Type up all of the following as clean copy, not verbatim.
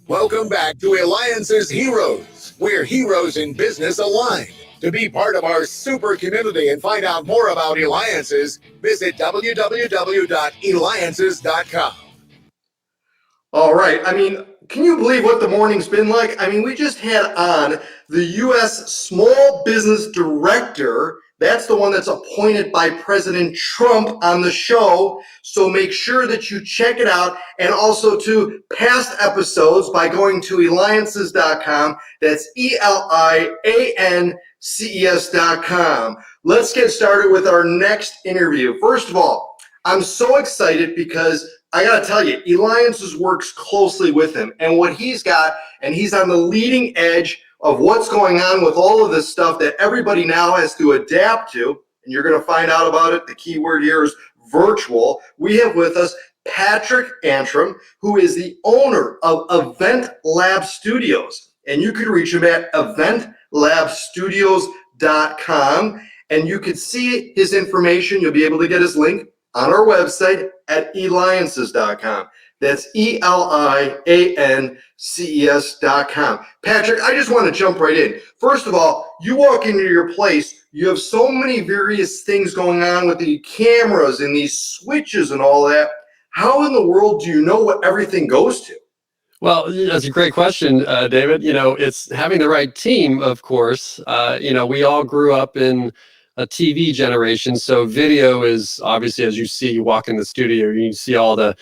Welcome back to Eliances Heroes, where heroes in business align. To be part of our super community and find out more about Eliances, visit www.Eliances.com. All right. Can you believe what the morning's been like? We just had on the U.S. Small Business Director. That's the one that's appointed by President Trump on the show. So make sure that you check it out, and also to past episodes by going to Eliances.com. That's Eliances.com. Let's get started with our next interview. First of all, I'm so excited because I got to tell you, Eliances works closely with him, and what he's got, and he's on the leading edge of what's going on with all of this stuff that everybody now has to adapt to, and you're going to find out about it. The key word here is virtual. We have with us Patrick Antrim, who is the owner of EventLab Studios, and you can reach him at EventLabStudios.com, and you can see his information. You'll be able to get his link on our website at Eliances.com. That's Eliances.com. Patrick, I just want to jump right in. First of all, you walk into your place, you have so many various things going on with the cameras and these switches and all that. How in the world do you know what everything goes to? Well, that's a great question, David. It's having the right team, of course. We all grew up in a TV generation, so video is obviously, as you see, you walk in the studio, you see all the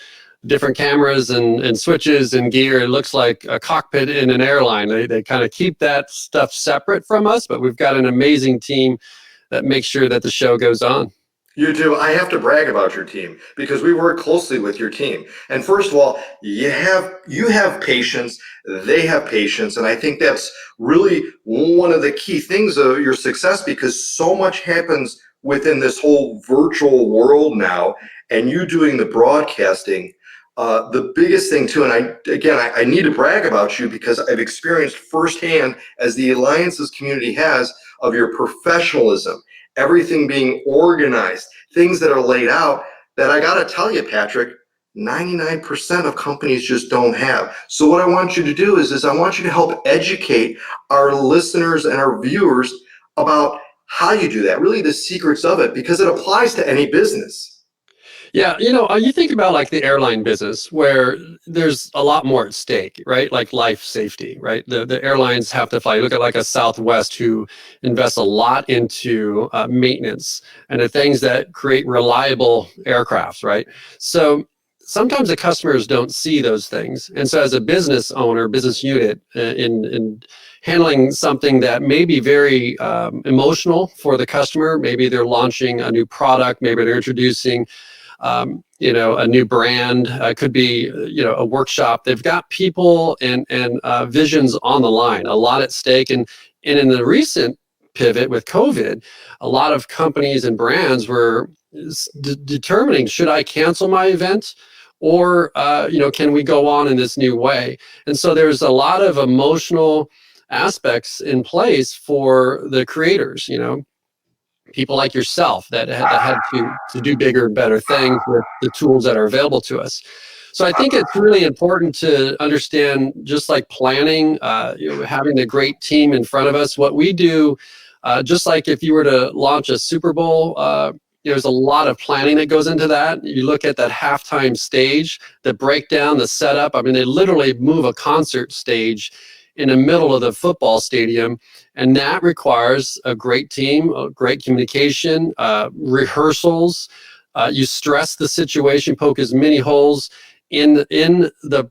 different cameras and switches and gear. It looks like a cockpit in an airline. They kind of keep that stuff separate from us, but we've got an amazing team that makes sure that the show goes on. You do. I have to brag about your team because we work closely with your team. And first of all, you have patience, they have patience, and I think that's really one of the key things of your success, because so much happens within this whole virtual world now, and you doing the broadcasting. The biggest thing too, and I need to brag about you because I've experienced firsthand, as the Eliances community has, of your professionalism. Everything being organized, things that are laid out that I got to tell you, Patrick, 99% of companies just don't have. So what I want you to do is I want you to help educate our listeners and our viewers about how you do that, really the secrets of it, because it applies to any business. Yeah, you think about like the airline business where there's a lot more at stake, right? Like life safety, right? The airlines have to fly. You look at like a Southwest who invests a lot into maintenance and the things that create reliable aircrafts, right? So sometimes the customers don't see those things. And so as a business owner, business unit in handling something that may be very emotional for the customer, maybe they're launching a new product, maybe they're introducing a new brand, could be, a workshop. They've got people and visions on the line, a lot at stake. And in the recent pivot with COVID, a lot of companies and brands were determining, should I cancel my event? Or, can we go on in this new way? And so there's a lot of emotional aspects in place for the creators, people like yourself that had to do bigger and better things with the tools that are available to us. So I think it's really important to understand, just like planning, having a great team in front of us. What we do, just like if you were to launch a Super Bowl, there's a lot of planning that goes into that. You look at that halftime stage, the breakdown, the setup. They literally move a concert stage in the middle of the football stadium, and that requires a great team, a great communication, rehearsals. You stress the situation, poke as many holes in the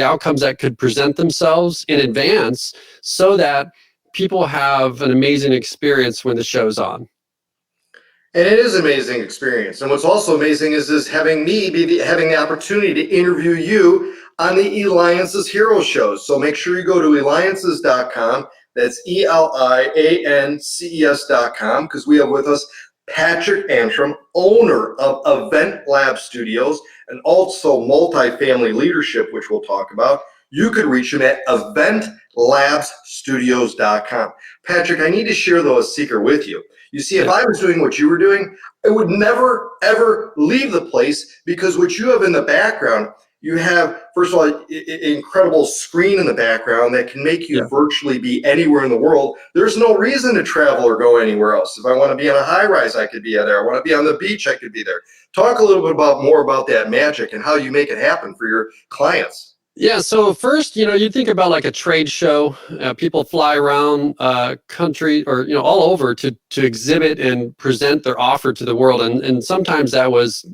outcomes that could present themselves in advance, so that people have an amazing experience when the show's on. And it is an amazing experience. And what's also amazing is having having the opportunity to interview you on the Eliances Hero Shows. So make sure you go to Eliances.com. That's Eliances.com, because we have with us Patrick Antrim, owner of EventLab Studios, and also Multifamily Leadership, which we'll talk about. You could reach him at EventLabStudios.com. Patrick, I need to share though a secret with you. You see, if I was doing what you were doing, I would never, ever leave the place, because what you have in the background, You have, first of all, an incredible screen in the background that can make you Yeah. virtually be anywhere in the world. There's no reason to travel or go anywhere else. If I want to be on a high rise, I could be there. I want to be on the beach, I could be there. Talk a little bit more about that magic and how you make it happen for your clients. Yeah, so first, you think about like a trade show. People fly around country or all over to exhibit and present their offer to the world, and sometimes that was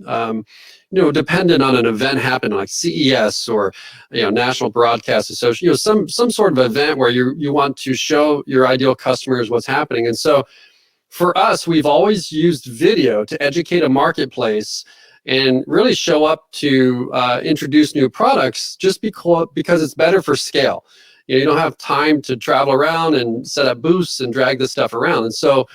dependent on an event happening like CES or National Broadcast Association, some sort of event where you want to show your ideal customers what's happening. And so for us, we've always used video to educate a marketplace and really show up to introduce new products just because it's better for scale. You don't have time to travel around and set up booths and drag this stuff around. And so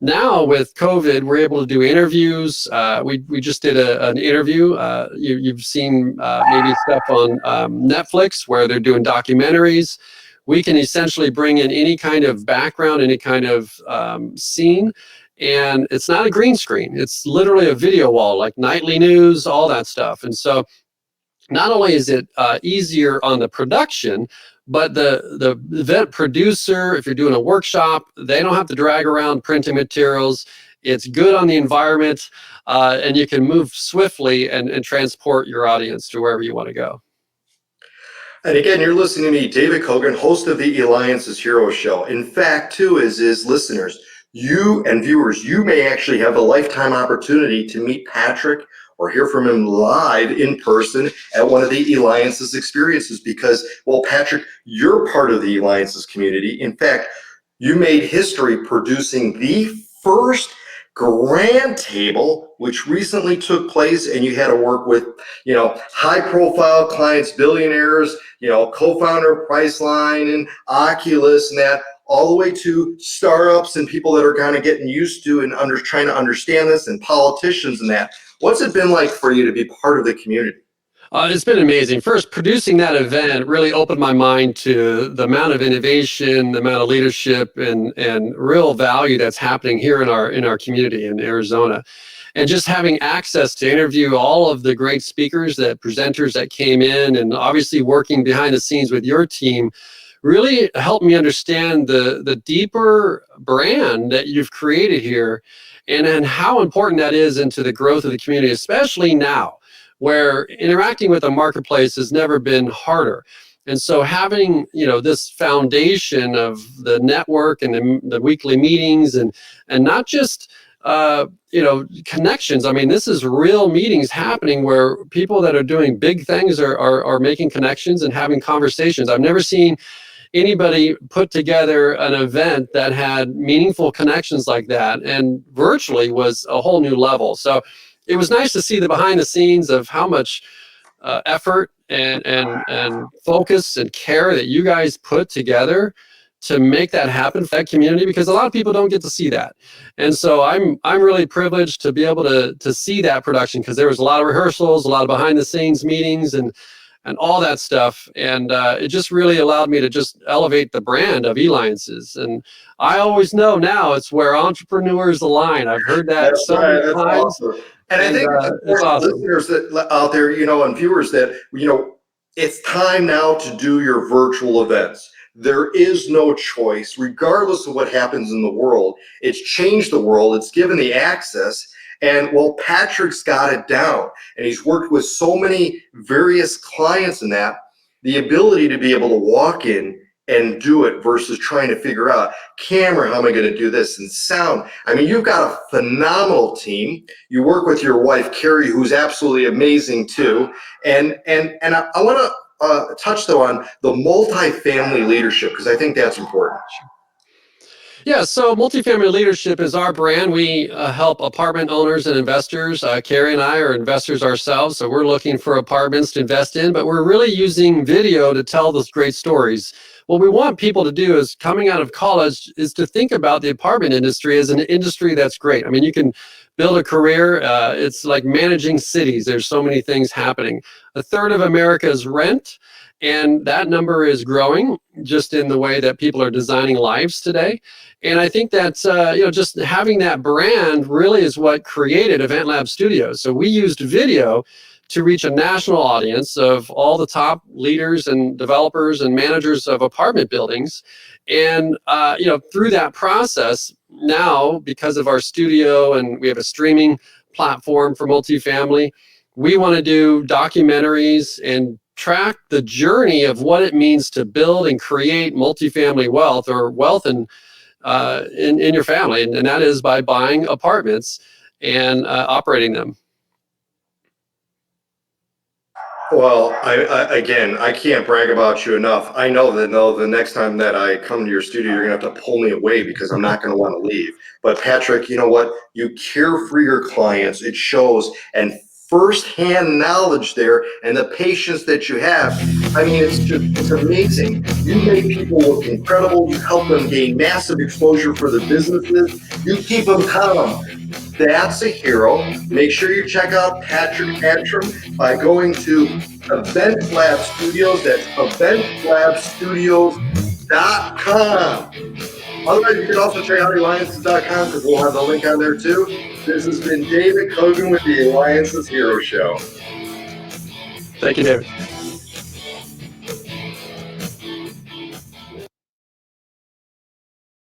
now with COVID, we're able to do interviews. We just did an interview. You've seen maybe stuff on Netflix where they're doing documentaries. We can essentially bring in any kind of background, any kind of scene, and it's not a green screen. It's literally a video wall, like nightly news, all that stuff. And so not only is it easier on the production, but the event producer, if you're doing a workshop, they don't have to drag around printing materials. It's good on the environment, and you can move swiftly and transport your audience to wherever you want to go. And again, you're listening to me, David Kogan, host of the Eliances Hero Show. In fact, too, is listeners, you and viewers, you may actually have a lifetime opportunity to meet Patrick or hear from him live in person at one of the Eliances experiences because, well, Patrick, you're part of the Eliances community. In fact, you made history producing the first grand table, which recently took place, and you had to work with, high profile clients, billionaires, co-founder of Priceline and Oculus and that, all the way to startups and people that are kind of getting used to and trying to understand this, and politicians and that. What's it been like for you to be part of the community? It's been amazing. First, producing that event really opened my mind to the amount of innovation, the amount of leadership, and real value that's happening here in our community in Arizona. And just having access to interview all of the great speakers, presenters that came in, and obviously working behind the scenes with your team really helped me understand the deeper brand that you've created here and how important that is into the growth of the community, especially now, where interacting with a marketplace has never been harder. And so having, this foundation of the network and the weekly meetings and not just, connections. I mean, this is real meetings happening where people that are doing big things are making connections and having conversations. I've never seen anybody put together an event that had meaningful connections like that, and virtually was a whole new level. So it was nice to see the behind the scenes of how much effort and focus and care that you guys put together to make that happen for that community, because a lot of people don't get to see that. And so I'm really privileged to be able to see that production, because there was a lot of rehearsals, a lot of behind the scenes meetings and all that stuff. And it just really allowed me to just elevate the brand of Eliances. And I always know now it's where entrepreneurs align. I've heard that so many times. Awesome. And I think it's awesome. Listeners that out there, and viewers that, it's time now to do your virtual events. There is no choice, regardless of what happens in the world. It's changed the world. It's given the access. And well, Patrick's got it down, and he's worked with so many various clients in that, the ability to be able to walk in and do it versus trying to figure out camera, how am I going to do this, and sound. I mean, you've got a phenomenal team. You work with your wife, Carrie, who's absolutely amazing too. And I want to touch though on the multifamily leadership, because I think that's important. Yeah, so Multifamily Leadership is our brand. We help apartment owners and investors. Carrie and I are investors ourselves, so we're looking for apartments to invest in, but we're really using video to tell those great stories. What we want people to do is, coming out of college, is to think about the apartment industry as an industry that's great. I mean, you can build a career. It's like managing cities. There's so many things happening. A third of America's rent, and that number is growing just in the way that people are designing lives today. And I think that's, just having that brand really is what created EventLab Studios. So we used video to reach a national audience of all the top leaders and developers and managers of apartment buildings. And through that process, now because of our studio and we have a streaming platform for multifamily, we want to do documentaries and track the journey of what it means to build and create multifamily wealth, or wealth in your family, and that is by buying apartments and operating them. Well, again, I can't brag about you enough. I know that the next time that I come to your studio, you're gonna have to pull me away because I'm not gonna want to leave. But Patrick, you know what? You care for your clients. It shows, and firsthand knowledge there, and the patience that you have. I mean, it's amazing. You make people look incredible. You help them gain massive exposure for their businesses. You keep them calm. That's a hero. Make sure you check out Patrick Antrim by going to EventLab Studios. That's EventLabstudios.com. Otherwise, you can also check out Eliances.com because we'll have the link on there too. This has been David Kogan with the Eliances Hero Show. Thank you, David.